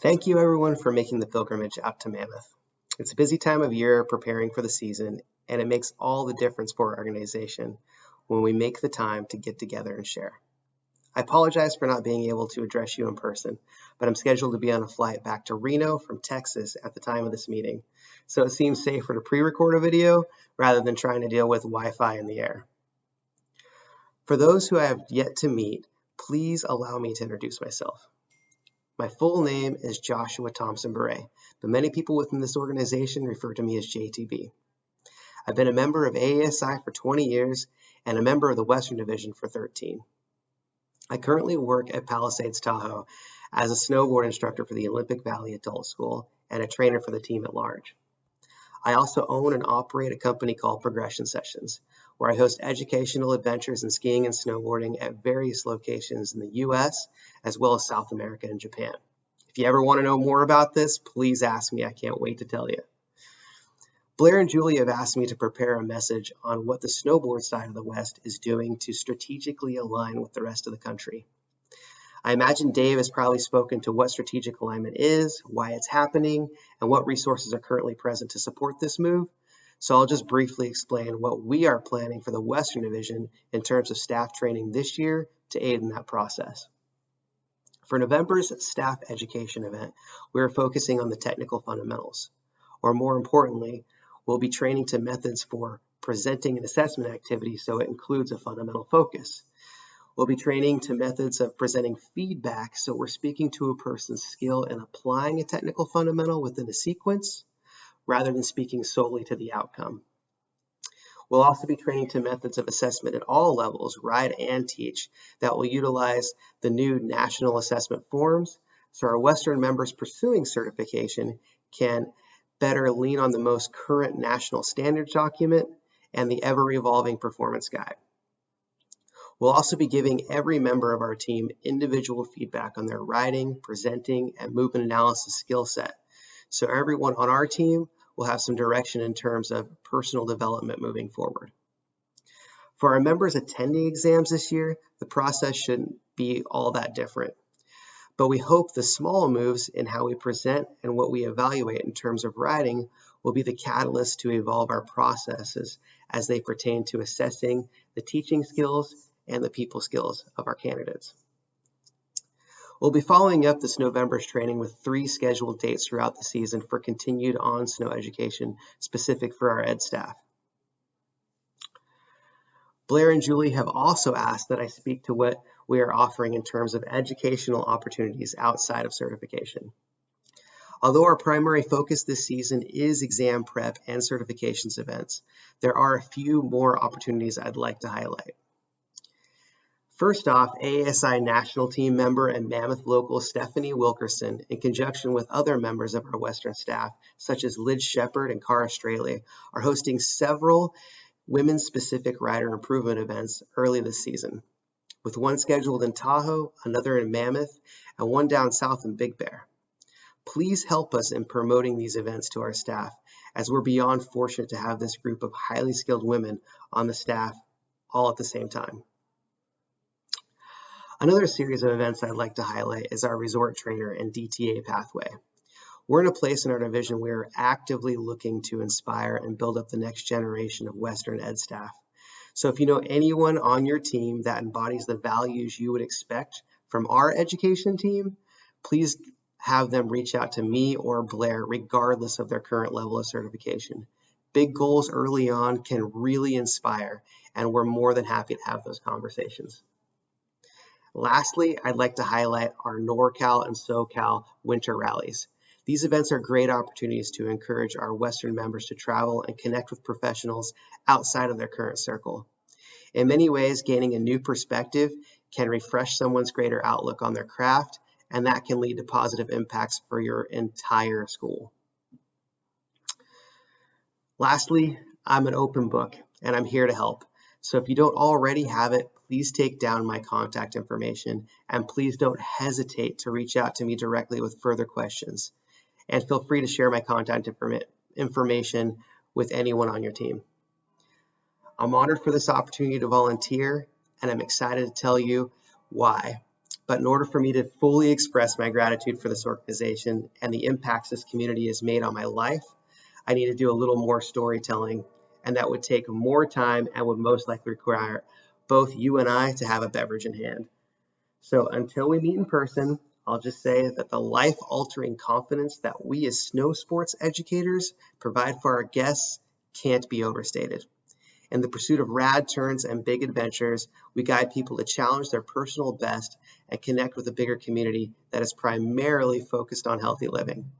Thank you everyone for making the pilgrimage out to Mammoth. It's a busy time of year preparing for the season, and it makes all the difference for our organization when we make the time to get together and share. I apologize for not being able to address you in person, but I'm scheduled to be on a flight back to Reno from Texas at the time of this meeting, so it seems safer to pre-record a video rather than trying to deal with Wi-Fi in the air. For those who I have yet to meet, please allow me to introduce myself. My full name is Joshua Thompson Beret, but many people within this organization refer to me as JTB. I've been a member of AASI for 20 years and a member of the Western Division for 13. I currently work at Palisades Tahoe as a snowboard instructor for the Olympic Valley Adult School and a trainer for the team at large. I also own and operate a company called Progression Sessions, where I host educational adventures in skiing and snowboarding at various locations in the US, as well as South America and Japan. If you ever want to know more about this, please ask me. I can't wait to tell you. Blair and Julie have asked me to prepare a message on what the snowboard side of the West is doing to strategically align with the rest of the country. I imagine Dave has probably spoken to what strategic alignment is, why it's happening, and what resources are currently present to support this move. So I'll just briefly explain what we are planning for the Western Division in terms of staff training this year to aid in that process. For November's staff education event, we are focusing on the technical fundamentals, or more importantly, we'll be training to methods for presenting an assessment activity so it includes a fundamental focus. We'll be training to methods of presenting feedback, so we're speaking to a person's skill in applying a technical fundamental within a sequence, rather than speaking solely to the outcome. We'll also be training to methods of assessment at all levels, ride and teach, that will utilize the new national assessment forms, so our Western members pursuing certification can better lean on the most current national standards document and the ever-evolving performance guide. We'll also be giving every member of our team individual feedback on their riding, presenting, and movement analysis skill set. So everyone on our team will have some direction in terms of personal development moving forward. For our members attending exams this year, the process shouldn't be all that different. But we hope the small moves in how we present and what we evaluate in terms of riding will be the catalyst to evolve our processes as they pertain to assessing the teaching skills and the people skills of our candidates. We'll be following up this November's training with 3 scheduled dates throughout the season for continued on-snow education specific for our ed staff. Blair and Julie have also asked that I speak to what we are offering in terms of educational opportunities outside of certification. Although our primary focus this season is exam prep and certifications events, there are a few more opportunities I'd like to highlight. First off, AASI national team member and Mammoth local Stephanie Wilkerson, in conjunction with other members of our Western staff, such as Liz Shepard and Cara Straley, are hosting several women-specific rider improvement events early this season, with one scheduled in Tahoe, another in Mammoth, and one down south in Big Bear. Please help us in promoting these events to our staff, as we're beyond fortunate to have this group of highly skilled women on the staff all at the same time. Another series of events I'd like to highlight is our resort trainer and DTA pathway. We're in a place in our division where we're actively looking to inspire and build up the next generation of Western ed staff. So if you know anyone on your team that embodies the values you would expect from our education team, please have them reach out to me or Blair regardless of their current level of certification. Big goals early on can really inspire, and we're more than happy to have those conversations. Lastly, I'd like to highlight our NorCal and SoCal winter rallies. These events are great opportunities to encourage our Western members to travel and connect with professionals outside of their current circle. In many ways, gaining a new perspective can refresh someone's greater outlook on their craft, and that can lead to positive impacts for your entire school. Lastly, I'm an open book, and I'm here to help. So if you don't already have it, please take down my contact information, and please don't hesitate to reach out to me directly with further questions. And feel free to share my contact information with anyone on your team. I'm honored for this opportunity to volunteer, and I'm excited to tell you why. But in order for me to fully express my gratitude for this organization and the impacts this community has made on my life, I need to do a little more storytelling, and that would take more time and would most likely require both you and I to have a beverage in hand. So until we meet in person, I'll just say that the life-altering confidence that we as snow sports educators provide for our guests can't be overstated. In the pursuit of rad turns and big adventures, we guide people to challenge their personal best and connect with a bigger community that is primarily focused on healthy living.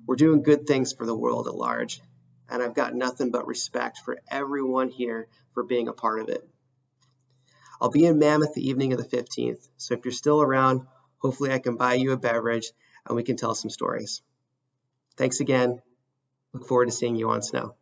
We're doing good things for the world at large, and I've got nothing but respect for everyone here for being a part of it. I'll be in Mammoth the evening of the 15th, so if you're still around, hopefully I can buy you a beverage and we can tell some stories. Thanks again. Look forward to seeing you on snow.